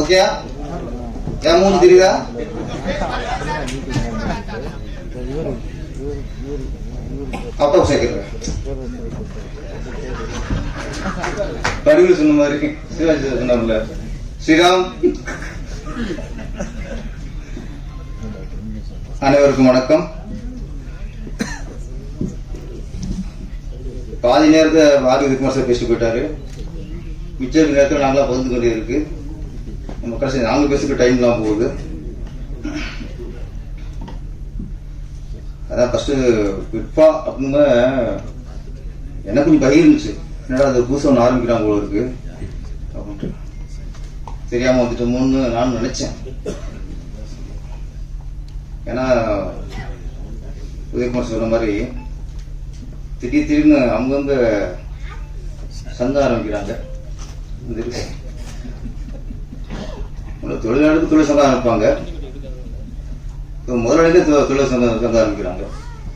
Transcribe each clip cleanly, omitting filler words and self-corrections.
ஓகேயா? என் மூணு தெரியுதா? அப்பா சேர்க்கிறேன். படிவில் சொன்ன மாதிரி சிவாஜி சொன்னார்ல, ஸ்ரீராம். அனைவருக்கும் வணக்கம். பாதி நேரத்தை ஆரோக்கியகுமார் சார் பேசிட்டு போயிட்டாரு. மிச்ச நேரத்தில் நாங்களாம் பகிர்ந்து கொண்டே இருக்கு. நம்ம கடைசி நாங்கள் பேசுகிற டைம்லாம் போகுது. அதான் ஃபர்ஸ்ட் விட்பா அப்படிங்க எனக்கு கொஞ்சம் பயம் இருந்துச்சு. என்னடா அது புதுசாக ஒன்று ஆரம்பிக்கிறாங்க போல இருக்கு அப்படின்ட்டு தெரியாமல் வந்துட்டோமோன்னு நானும் நினைச்சேன். ஏன்னா உதயகுமார் சொன்ன மாதிரி திடீர்னு அவங்கவுங்க சங்கம் ஆரம்பிக்கிறாங்க. தொழிலாளருக்கு தொழில் சங்கம் ஆரம்பிப்பாங்க, முதலாளிக்கு தொழில் சங்கம் ஆரம்பிக்கிறாங்க.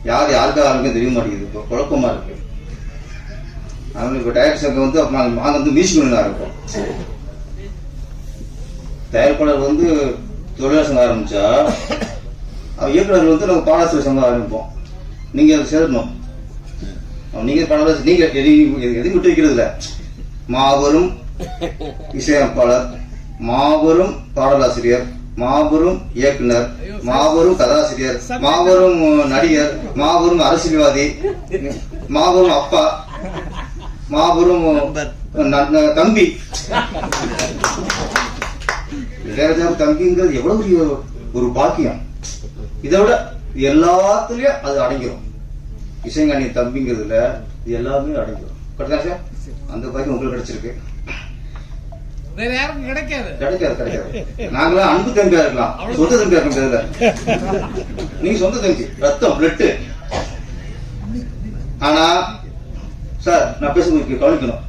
யாருக்காக ஆரம்பிக்க தெரிய மாட்டேங்குது. இப்போ குழப்பமா இருக்கு. அவங்க இப்போ டயர் சங்கம் வந்து நாங்கள் வந்து மியூசிக் யூனியன் ஆரம்பிப்போம். தயாரிப்பாளர் வந்து தொழிலாளர் சங்கம் ஆரம்பிச்சா இயக்குநர்கள் வந்து நம்ம பாடாசிரியர் சங்கம் ஆரம்பிப்போம். நீங்க அதை சேரணும். நீங்க பாடாசிரியர், நீங்க எதையும் விட்டு வைக்கிறது இல்லை. மாபெரும் இசையமைப்பாளர், மாபெரும் பாடலாசிரியர், மாபெரும் இயக்குனர், மாபெரும் கதாசிரியர், மாபெரும் நடிகர், மாபெரும் அரசியல்வாதி, மாபெரும் அப்பா, மாபெரும் தம்பி. இளையராஜா தம்பிங்கிறது எவ்வளவு ஒரு பாக்கியம். இதை விட எல்லாத்துலயும் அது அடங்கிடும். இசைஞானி தம்பிங்கிறதுல இது எல்லாமே அடங்கிடும். கரெக்டா சார்? அந்த பாக்கியம் உங்களுக்கு கிடைச்சிருக்கு. வேற யாருக்கும் கிடைக்காது. நாங்களாம் அன்பு தம்பியா இருக்கலாம், சொந்த தம்பியா இருக்க முடியாது. நீங்க சொந்த தம்பி, ரத்தம் பிளட். ஆனா சார் நான் பேச கவனிக்கணும்.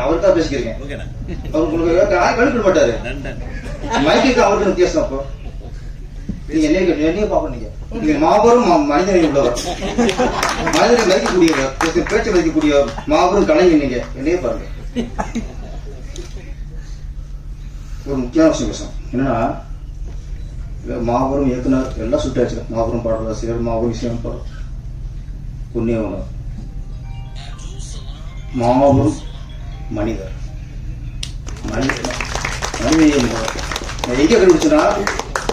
அவருக்கா பேசிக்கிறேன். அவருக்கு கவனிக்க மாட்டாரு. மைக்கு அவருக்கு வித்தியாசம். அப்போ நீங்க என்னைய பாக்கணும். நீங்க மாபெரும் மனிதனை உள்ளவர், மனிதனை மதிக்கக்கூடியவர், பேச்சை மதிக்கக்கூடிய மாபெரும் கலைஞர். நீங்க என்னைய பாருங்க. ஒரு முக்கியமான விஷயம் என்னன்னா, மாபெரும் இயக்குனர் எல்லாம் சுட்டாச்சு. மாபெரும் பாடலாசிரியர், மாபெரும் இசையமைப்பாளர், புண்ணியவனர், மாபெரும் மனிதர், மனித எங்க கண்டுபிடிச்சுன்னா,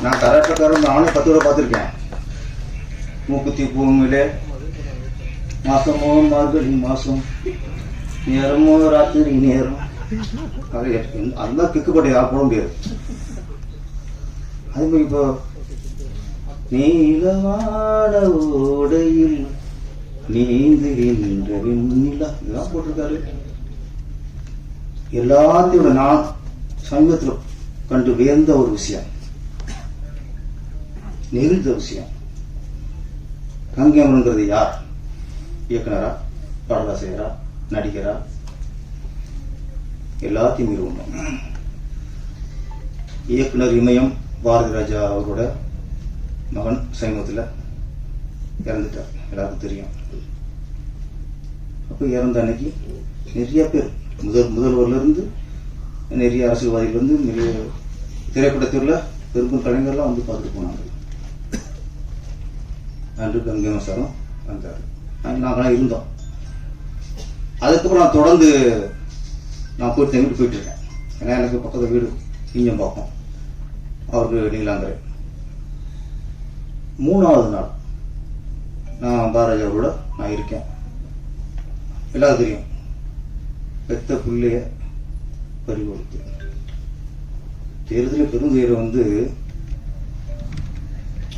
நான் கராட்டக்காரன் நானே 10 ரூபா பார்த்துருக்கேன். மூக்குத்தி பூமியிலே மாசமோ மார்கழி மாசம், நேரமோ ராத்திரி நேரம். அந்த கிக்குப்பட்டை யாரும் போட முடியாது. அதே மாதிரி இப்போ நீலமான ஓடையில் நீந்துகின்ற வெண்ணிலா இதெல்லாம் போட்டிருக்காரு. எல்லாத்தையும் நான் சமீபத்தில் கண்டு வியந்த ஒரு விஷயம், நெகிழ்ந்த விஷயம். கங்கேமரன்கிறது யார்? இயக்குனரா, பாடலாசிரியரா, நடிகரா? எல்லாத்தையும் நிறுவனம். இயக்குனர் இமயம் பாரதி ராஜா அவரோட மகன் சமீபத்தில் இறந்துட்டார், எல்லாருக்கும் தெரியும். அப்போ இறந்த அன்னைக்கு நிறைய பேர், முதல்வர்ல இருந்து நிறைய அரசியல்வாதிகள் வந்து நிறைய திரைப்படத்தில் பெரும் கலைஞர்லாம் வந்து பார்த்துட்டு போனாங்க. அன்று கங்கேம சாரும் வந்தார், நாங்களாம் இருந்தோம். அதுக்கப்புறம் நான் தொடர்ந்து நான் போயிட்டு வீட்டு போயிட்டு இருக்கேன். ஏன்னா எனக்கு பக்கத்து வீடு இஞ்சம் பார்ப்போம், அவருக்கு நீலாங்கரை. 3வது நாள் நான் பாரதியாரோட நான் இருக்கேன். எல்லாரும் தெரியும், பெத்த பிள்ளைய பறிகொடுத்து தேர்தலில் பெருந்துயரம் வந்து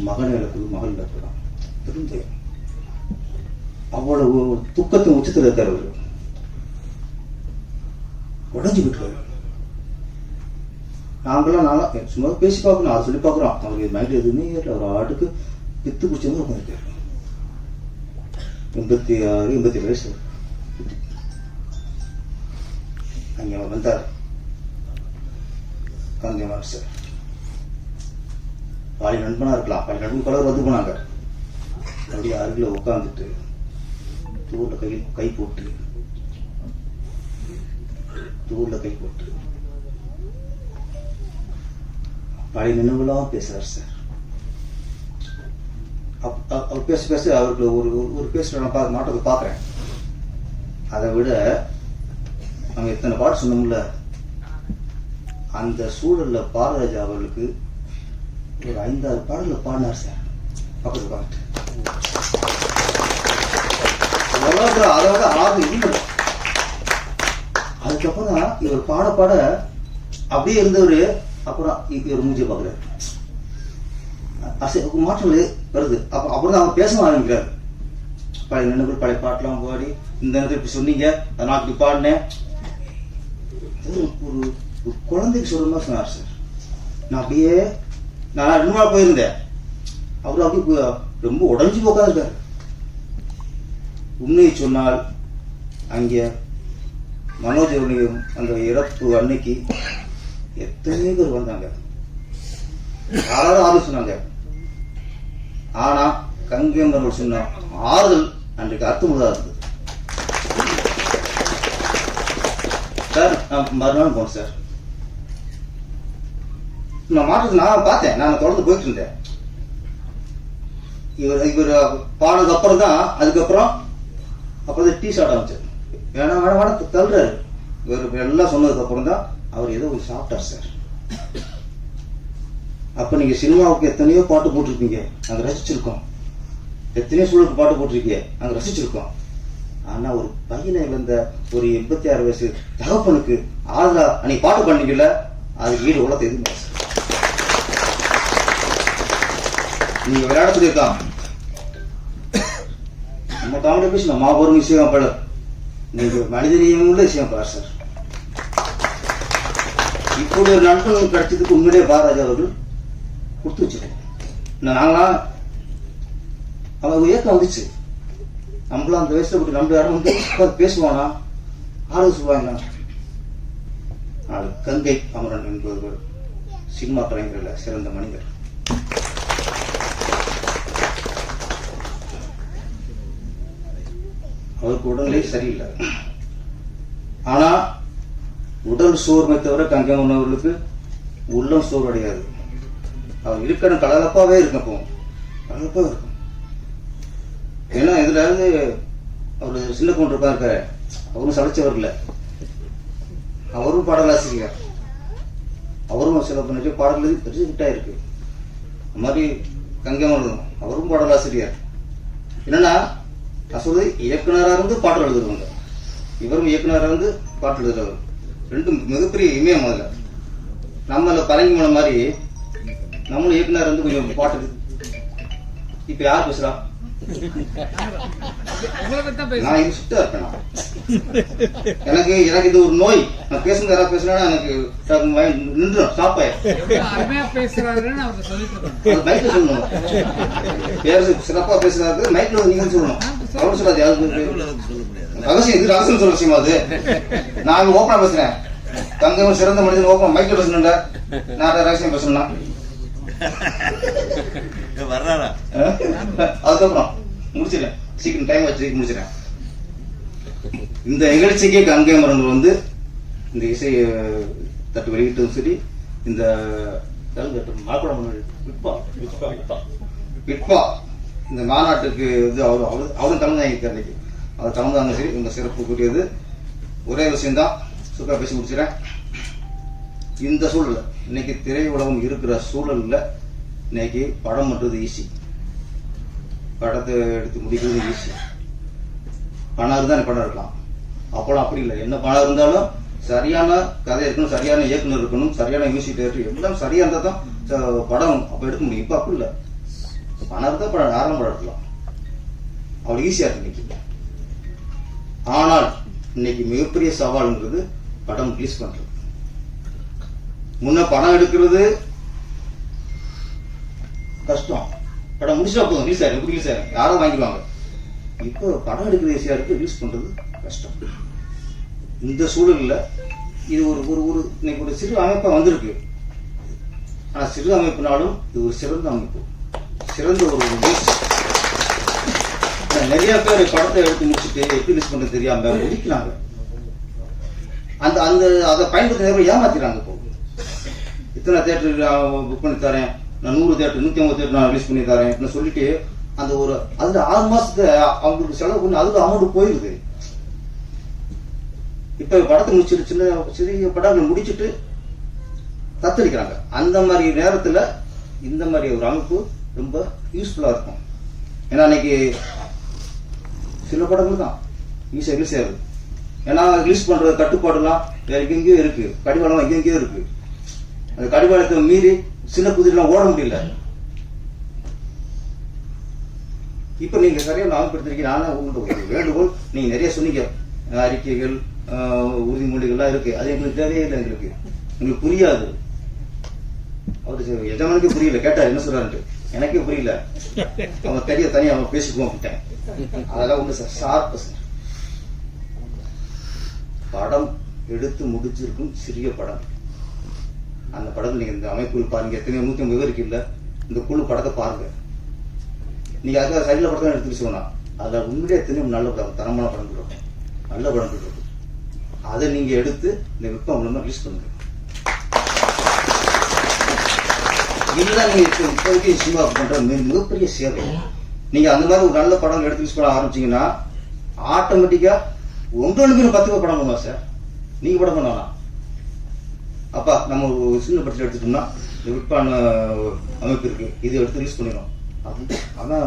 மகன் இழப்பு, மகள் இழப்பு தான் பெருந்துயரம். அவ்வளவு துக்கத்தை உச்சத்தில் இருக்கார். அவரு உடஞ்சு விட்டுருவாரு. நாங்களாம் சும்மா பேசி பார்க்கணும், அதை சொல்லி பார்க்குறோம். அவருக்கு மைண்ட் எதுவுமே ஏறல. ஒரு ஆட்டுக்கு பித்து பிடிச்சவங்க உட்காந்துருக்காரு. 86, 87 வயசு. அங்கே அவர் வந்தார் கங்கேமரன் சார். பாலி நண்பனா இருக்கலாம், பாலி நண்பன் கலர் வந்து போனாங்க. அப்படியே அருகில் உட்காந்துட்டு தூரில் கை போட்டு பழைய நினைவுலாம் பேசுறாரு சார். அவர் பேச பேச அவருக்கு ஒரு பேசுற நான் மாற்றத்தை பார்க்குறேன். அதை விட நம்ம எத்தனை பாட்டு சொன்னோம்ல, அந்த சூழல்ல பாரராஜா அவர்களுக்கு ஒரு 5-6 பாடல்ல பாடினார் சார். பக்கத்து பாட்டு அதோட ஆறு இல்லை. அதுக்கப்புறம் இவர் பாட பாட அப்படியே இருந்தவர் அப்புறம் இவர் மூஞ்சியை பார்க்குறாரு. மாற்றங்கள் வருது. அப்புறம் தான் அவர் பேச ஆரம்பிக்கிறார். பழைய நினைவுகள், பழைய பாட்டெல்லாம் பாடி இந்த நேரத்தில் இப்படி சொன்னீங்க, நான் இப்படி பாடினேன். ஒரு குழந்தைக்கு சொல்ற மாதிரி சொன்னார் சார். நான் அப்படியே நான் 2 நாள் போயிருந்தேன். அவரு அப்படியே ரொம்ப உடஞ்சி உட்காந்துருக்காரு. உண்மையை சொன்னால் அங்கே மனோஜருடைய அந்த இறப்பு அன்னைக்கு எத்தனையோ பேர் வந்தாங்க, யாராவது ஆறு சொன்னாங்க. ஆனா கங்கையம்மன் சொன்ன ஆறுதல் அன்றைக்கு அர்த்தமுள்ளதா இருந்தது சார். நான் மறுநாள் போனேன் சார். நான் மாற்றத்தை நான் பார்த்தேன். நான் தொடர்ந்து போயிட்டு இருந்தேன். இவர் பாடுறதுக்கு அப்புறம் தான் அதுக்கப்புறம் டீ ஷாட் ஆரம்பிச்சார். வேணா வேணா வேணா தள்ளுறாரு. இவர் எல்லாம் சொன்னதுக்கு அப்புறம் தான் அவர் ஏதோ ஒரு சாப்பிட்டார் சார். அப்ப நீங்க சினிமாவுக்கு எத்தனையோ பாட்டு போட்டிருப்பீங்க, நாங்க ரசிச்சிருக்கோம். எத்தனையோ சூழலுக்கு பாட்டு போட்டிருக்கீங்க, நாங்க ரசிச்சிருக்கோம். ஆனா ஒரு பையனை வந்த ஒரு 86 வயசு தகப்பனுக்கு ஆதரா அன்னைக்கு பாட்டு பண்ணீங்கல்ல, அதுக்கு ஈடு உலகத்தை எதுவும் நீங்க விளையாடக்கூடிய இருக்கான். நம்ம காமெடி பேசி நம்ம மாபெரும் விஷயம் பல நீங்க மனிதனியமுள்ள விஷயம் பாரு சார். இப்படி ஒரு நண்பன் கிடைச்சதுக்கு உண்மையிலே பாரராஜா அவர்கள் கொடுத்து வச்சிருக்கேன். நாங்களாம் அவங்க ஏக்கம் வந்துச்சு. நம்மளாம் அந்த வயசுல போட்டு நம்ம யாரும் வந்து பேசுவானா, ஆளு சொல்லுவாங்க. கங்கை அமரன் என்பவர் சினிமா கலைஞர்ல சிறந்த மனிதர். அவருக்கு உடல்நிலை சரியில்லை. ஆனா உடல் சோர்மை தவிர கங்கையம்மன் அவர்களுக்கு உள்ளம் சோர்வடையாது. அவர் இருக்கிற கலகலப்பாவே இருக்கும். கலகலப்பா இருக்கும். ஏன்னா இதுல இருந்து அவரு சின்ன பொண்ணு இருக்காரு. அவரும் சளைச்சவர் இல்லை. அவரும் பாடலாசிரியர். அவரும் சில பண்ணி பாடல்கள் ரிஜெக்டா இருக்கு. அது மாதிரி கங்கையம்மன் அவரும் பாடலாசிரியர். என்னன்னா நான் சொல்றது இயக்குனராக இருந்து பாட்டு எழுதுறவங்க, இவரும் இயக்குனராக இருந்து பாட்டு எழுதுறவர். ரெண்டும் மிகப்பெரிய இமயம். முதல்ல நம்மள பரங்கி மலை மாதிரி நம்மளும் இயக்குனர் வந்து கொஞ்சம் பாட்டு. இப்ப யார் பேசுறா? நான் இது சுத்தா இருப்பேன். எனக்கு இது ஒரு நோய். நான் பேசுறது யாராவது பேசுனா எனக்கு நின்றுடும், ஸ்டாப் ஆயிடும். சொல்லணும் பேர் சிறப்பா பேசுறாரு மைக்ல நீங்க சொல்லணும். அவர் சொல்லாது யாருக்கு ரகசியம். இது ரகசியம் சொல்ற விஷயமா அது. நான் ஓப்பனா பேசுறேன். கங்கையம்மன் சிறந்த மனிதன் ஓப்பனா மைக்ல பேசணும்ல. நான் ரகசியம் பேசணும்னா அதுக்கப்புறம் முடிச்சிடறேன். சீக்கிரம் டைம் வச்சு முடிச்சிடறேன். இந்த நிகழ்ச்சிக்கு கங்கையம்மன் வந்து இந்த இசை தட்டு வெளியிட்டதும் சரி, இந்த இந்த மாநாட்டுக்கு வந்து அவரும் தலைமை அன்னைக்கு அவர் தலைமைதாங்க சரி. இந்த சிறப்புக்குரியது ஒரே விஷயம்தான். சுக்கா பேசி முடிச்சிடறேன். இந்த சூழல்ல இன்னைக்கு திரை உலகம் இருக்கிற சூழல்ல இன்னைக்கு படம் பண்றது ஈஸி, படத்தை எடுத்து முடிக்கிறது ஈஸி. பணம் இருந்தால் படம் இருக்கலாம். அப்போலாம் அப்படி இல்லை. என்ன பணம் இருந்தாலும் சரியான கதை இருக்கணும், சரியான இயக்குனர் இருக்கணும், சரியான மியூசிக் டைரக்டர் எல்லாம் சரியா இருந்தால் தான் படம் அப்போ எடுக்க முடியும். இப்போ அப்படி இல்லை. பணம் இருந்தால் படம் ஆரம்ப படம் எடுக்கலாம். அவ்வளோ ஈஸியா இருக்கு இன்னைக்கு. ஆனால் இன்னைக்கு மிகப்பெரிய சவால்ன்றது படம் ரிலீஸ் பண்றது. முன்ன படம் எடுக்கிறது கஷ்டம். படம் முடிச்சா போதும், ரிலீஸ் ஆயிரும். எப்படி ரிலீஸ் ஆயிரும், யாரும் வாங்கிடுவாங்க. இப்போ படம் எடுக்கிறது ஈஸியா இருக்கு, ரிலீஸ் பண்றது கஷ்டம். இந்த சூழல்ல இது ஒரு இன்னைக்கு ஒரு சிறு அமைப்பா வந்திருக்கு. ஆனா சிறு அமைப்புனாலும் இது ஒரு சிறந்த அமைப்பு, சிறந்த ஒரு நிறைய பேர் படத்தை எடுத்து முடிச்சுட்டு எப்படி ரிலீஸ் பண்றது தெரியாம முடிக்கிறாங்க. அந்த அதை பயன்படுத்த ஏமாத்திடுறாங்க. இப்போ இத்தனை தேட்டர் புக் பண்ணி தரேன், நான் 100 தேட்டர் 150 தேட்டர் நான் ரிலீஸ் பண்ணி தரேன் அப்படின்னு சொல்லிட்டு அந்த ஒரு அதுல 6 மாசத்தை அவங்களுக்கு செலவு பண்ணி அதுக்கு அமௌண்ட் போயிருது. இப்ப படத்தை முடிச்சிட்டு சிறிய படங்களை முடிச்சுட்டு தத்தளிக்கிறாங்க. அந்த மாதிரி நேரத்துல இந்த மாதிரி ஒரு அமைப்பு ரொம்ப யூஸ்ஃபுல்லா இருக்கும். ஏன்னா இன்னைக்கு சில படங்கள் தான் ஈஸியாக ரிலீஸ் ஆகுது. ஏன்னா ரிலீஸ் பண்ற கட்டுப்பாடுலாம் வேற எங்கெங்கயோ இருக்கு, கடிவாளம் எங்கெங்கயோ இருக்கு. அந்த கடிவாளத்தை மீறி சின்ன குதிரைலாம் ஓட முடியல. இப்ப நீங்க சரியான அமைப்படுத்திருக்கீங்க. நானே உங்களுக்கு வேண்டுகோள், நீங்க நிறைய சொன்னீங்க, அறிக்கைகள் உறுதிமொழிகள்லாம் இருக்கு, அது எங்களுக்கு தேவையில்லை, எங்களுக்கு புரியாது. அவரு எஜமானுக்கு புரியல, கேட்டா என்ன சொல்றாரு எனக்கே புரியல, அவங்க தனியா அவங்க பேசிக்குவோம் அப்படின்ட்டேன். அதெல்லாம் ஒண்ணு சார், ஷார்ப் சார். படம் எடுத்து முடிச்சிருக்கும் சிறிய படம். அந்த படம் நீங்க இந்த அமைப்புகள் பாருங்க, எத்தனையோ 150 பேருக்கு இல்ல, இந்த குழு படத்தை பாருங்க. நீங்க அதுக்காக சைட்ல படத்தை எடுத்துட்டு சொன்னா அதுல உண்மையிலே எத்தனையோ நல்ல படம், தரமான படங்கள் இருக்கும், நல்ல படங்கள் இருக்கும். அதை நீங்க எடுத்து இந்த விற்பனை மூலமா ரிலீஸ் பண்ணுங்க. இதுதான் நீங்க இப்போதைக்கு சினிமா பண்ற மிகப்பெரிய சேவை. நீங்க அந்த மாதிரி ஒரு நல்ல படம் எடுத்து ரிலீஸ் பண்ண ஆரம்பிச்சீங்கன்னா ஆட்டோமேட்டிக்கா உங்களுக்கு 10 படம் பண்ணுவா சார். நீங்க படம் பண்ணலாம். அப்பா நம்ம ஒரு சின்ன பட்ஜெட் எடுத்துட்டோம்னா இந்த விற்பான அமைப்பு இருக்கு, இது எடுத்து ரிலீஸ் பண்ணிடும். ஆனா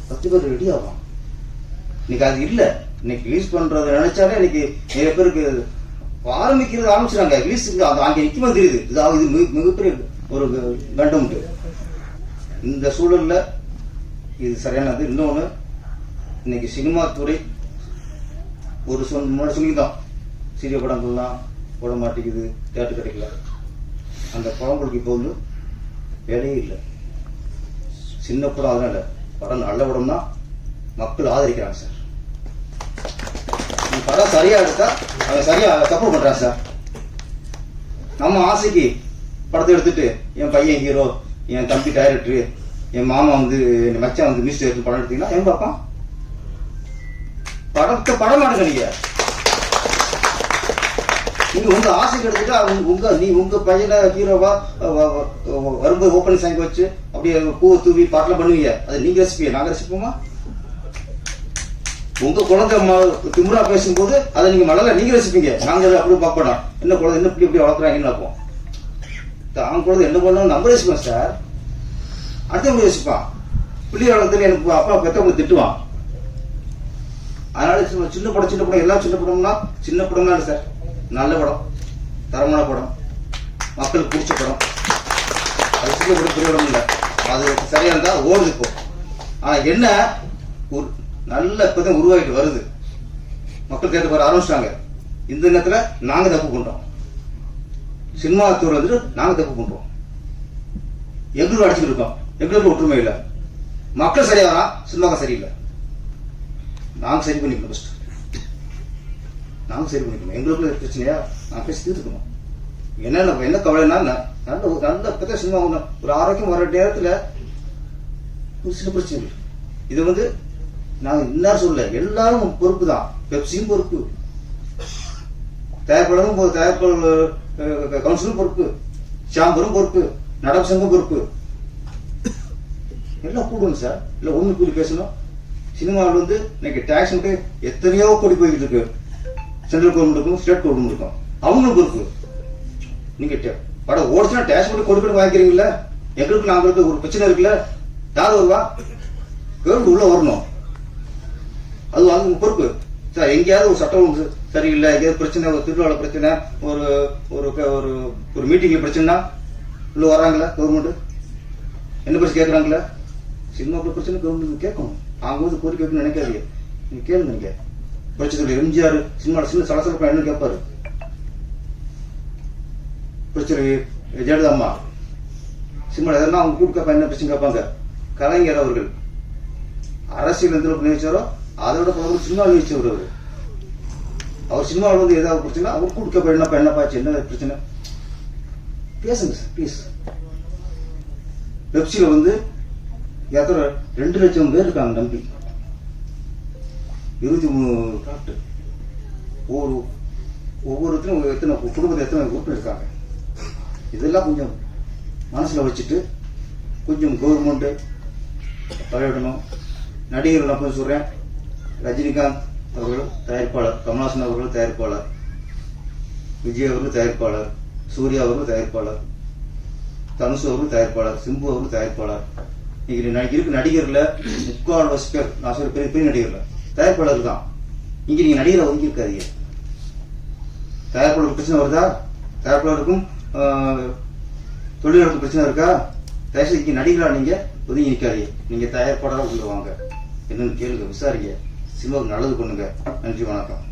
10 பேர் ரெடி ஆகும். இன்னைக்கு அது இல்ல. இன்னைக்கு ரிலீஸ் பண்றத நினைச்சாலே இன்னைக்கு நிறைய பேருக்கு ஆரம்பிச்சிடாங்க. ரிலீஸ் அங்க நிச்சயமா தெரியுது, இது மிகப்பெரிய ஒரு கண்டம். இந்த சூழல்ல இது சரியானது. இன்னொன்னு, இன்னைக்கு சினிமா துறை ஒரு சொல்லிதான் சிறிய படங்கள்லாம் போட மாட்டேங்குது, தேட்டர் கிடைக்கல. அந்த படங்களுக்கு இப்போ வந்து வேலையே இல்லை. சின்ன படம் அதனால படம் நல்ல படம்னா மக்கள் ஆதரிக்கிறாங்க சார். படம் சரியா எடுத்தா அவன் சரியா சப்போர்ட் பண்றான் சார். நம்ம ஆசைக்கு படத்தை எடுத்துட்டு என் பையன் ஹீரோ, என் தம்பி டைரக்டர், என் மாமா வந்து என் மச்சான் வந்து மியூசிக் எடுத்து படம் எடுத்தீங்கன்னா என் பாப்பான் படத்தை படம் மாட்டுங்க. நீங்க உங்க ஆசைக்கு எடுத்துட்டு நீ உங்க பையனை ஹீரோவா வரும்போது ஓப்பனிங் சாங் வச்சு அப்படியே பூவை தூவி பாட்டெல்லாம் பண்ணுவீங்க. அது நீங்க ரசிப்பீங்க, நாங்க ரசிப்போமா? உங்க குழந்தை திமுறா பேசும்போது அதை நீங்க மழல நீங்க ரசிப்பீங்க, நாங்க அப்படி பார்ப்போம். என்ன குழந்தை என்ன இப்படி வளர்க்குறாங்கன்னு பார்ப்போம். அவன் குழந்தை என்ன பண்ணணும் நம்ம ரசிப்போம் சார். அடுத்தவங்க ரசிப்பான். பிள்ளை வளர்த்துல எனக்கு அப்பா பெற்றவங்க திட்டுவான். அதனால சின்ன படம் எல்லாம் சின்ன படம்னா சின்ன படம் தான் சார். நல்ல படம், தரமான படம், மக்களுக்கு பிடிச்ச படம். அது சின்ன படம் பெரிய படம் இல்லை, அது சரியா இருந்தா ஓடுது இப்போ. ஆனா என்ன ஒரு நல்ல இப்பதான் உருவாகிட்டு வருது, மக்கள் கேட்டு வர ஆரம்பிச்சிட்டாங்க. இந்த நேரத்துல நாங்க தப்பு பண்றோம், சினிமா துறை வந்துட்டு நாங்க தப்பு பண்றோம். எங்களுக்கு அடிச்சுட்டு இருக்கோம், எங்களுக்கு ஒற்றுமை இல்லை. மக்கள் சரியா வரா, சினிமாக்க சரியில்லை. நாங்க சரி பண்ணிக்கணும், ஃபர்ஸ்ட் நாங்க சரி பண்ணிக்கணும். எங்களுக்குள்ள பிரச்சனையா நான் பேசி தீர்த்துக்கணும். என்ன கவலைன்னா நல்ல சினிமா ஒரு ஆரோக்கியம் வர நேரத்துல ஒரு சின்ன பிரச்சனை. இது வந்து நாங்க இன்னார் சொல்ல, எல்லாரும் பொறுப்பு தான். பெப்சியும் பொறுப்பு, தயாரிப்பாளரும் தயாரிப்பாளர் கவுன்சிலும் பொறுப்பு, சாம்பரும் பொறுப்பு, நடப்பு சங்கம் பொறுப்பு. எல்லாம் கூடணும் சார். இல்ல ஒண்ணு கூடி பேசணும். சினிமாவில் வந்து இன்னைக்கு டாக்ஸ் மட்டும் எத்தனையோ கோடி போய்கிட்டு இருக்கு. சென்ட்ரல் கவர்மெண்ட் இருக்கும், ஸ்டேட் கவர்மெண்ட் இருக்கும், அவங்களும் பொறுப்பு. நீங்க படம் ஓடிச்சுன்னா டாக்ஸ் மட்டும் கோடி வாங்கிக்கிறீங்களா? எங்களுக்கு நாங்களுக்கு ஒரு பிரச்சனை இருக்குல்ல, யாரும் வருவா? கவர்மெண்ட் உள்ள வரணும், அது அவங்க பொறுப்பு சார். எங்கேயாவது ஒரு சட்டம் சரியில்லை, எங்கேயாவது பிரச்சனை, ஒரு திருவிழா பிரச்சனை, ஒரு ஒரு ஒரு மீட்டிங்ல பிரச்சனைனா உள்ள வராங்களா? கவர்மெண்ட் என்ன பிரச்சனை கேட்கறாங்களா? சினிமாக்குள்ள பிரச்சனை கவர்மெண்ட் கேட்கணும். அவங்க வந்து கோரிக்கை வைக்கணும்னு நினைக்காதீங்க, நீங்க கேளுங்க. நீங்க பிரச்சனை எம்ஜிஆர் சினிமாவில் சின்ன சலசலப்பா என்ன கேட்பாரு? பிரச்சனை ஜெயலலிதா அம்மா சினிமாவில் எதனா அவங்க கூப்பிட்டு என்ன பிரச்சனை கேட்பாங்க. கலைஞர் அவர்கள் அரசியல் எந்த அளவுக்கு நினைச்சாரோ அதோட சினிமா நினைச்சவர் அவரு. அவர் சினிமாவில் வந்து ஏதாவது பிரச்சனை அவர் கூப்பிட்டு என்னப்பாச்சு, என்ன பிரச்சனை பேசுங்க சார் ப்ளீஸ். பெப்சில வந்து எத்தனை 2 லட்சம் பேர் இருக்காங்க நம்பி, 23 டாக்டர், ஒவ்வொருத்தரும் எத்தனை குடும்பத்தில் எத்தனை உறுப்பினர் இருக்காங்க. இதெல்லாம் கொஞ்சம் மனசில் வச்சுட்டு கொஞ்சம் கவர்மெண்ட்டு தலையிடணும். நடிகர்கள் நான் போய் சொல்கிறேன், ரஜினிகாந்த் அவர்கள் தயாரிப்பாளர், கமல்ஹாசன் அவர்கள் தயாரிப்பாளர், விஜய் அவர்கள் தயாரிப்பாளர், சூர்யா அவர்கள் தயாரிப்பாளர், தனுஷ் அவர்கள் தயாரிப்பாளர், சிம்பு அவர்கள் தயாரிப்பாளர். இன்னைக்கு இருக்கு நடிகர்ல 3/4 பேர், நான் சொல்ற பெரிய பெரிய நடிகர்ல தயாரிப்பாளர் தான். இங்க நீங்க நடிகரை ஒதுக்கி இருக்காதீங்க. தயாரிப்பாளருக்கு பிரச்சனை வருதா? தயாரிப்பாளருக்கும் தொழிலாளருக்கு பிரச்சனை இருக்கா? தயவுசெய்து இங்க நடிகரா நீங்க ஒதுங்கி நிற்காதீங்க. நீங்க தயாரிப்பாளராக உள்ள வாங்க, என்னன்னு கேளுங்க, விசாரிங்க, சினிமாவுக்கு நல்லது பண்ணுங்க. நன்றி, வணக்கம்.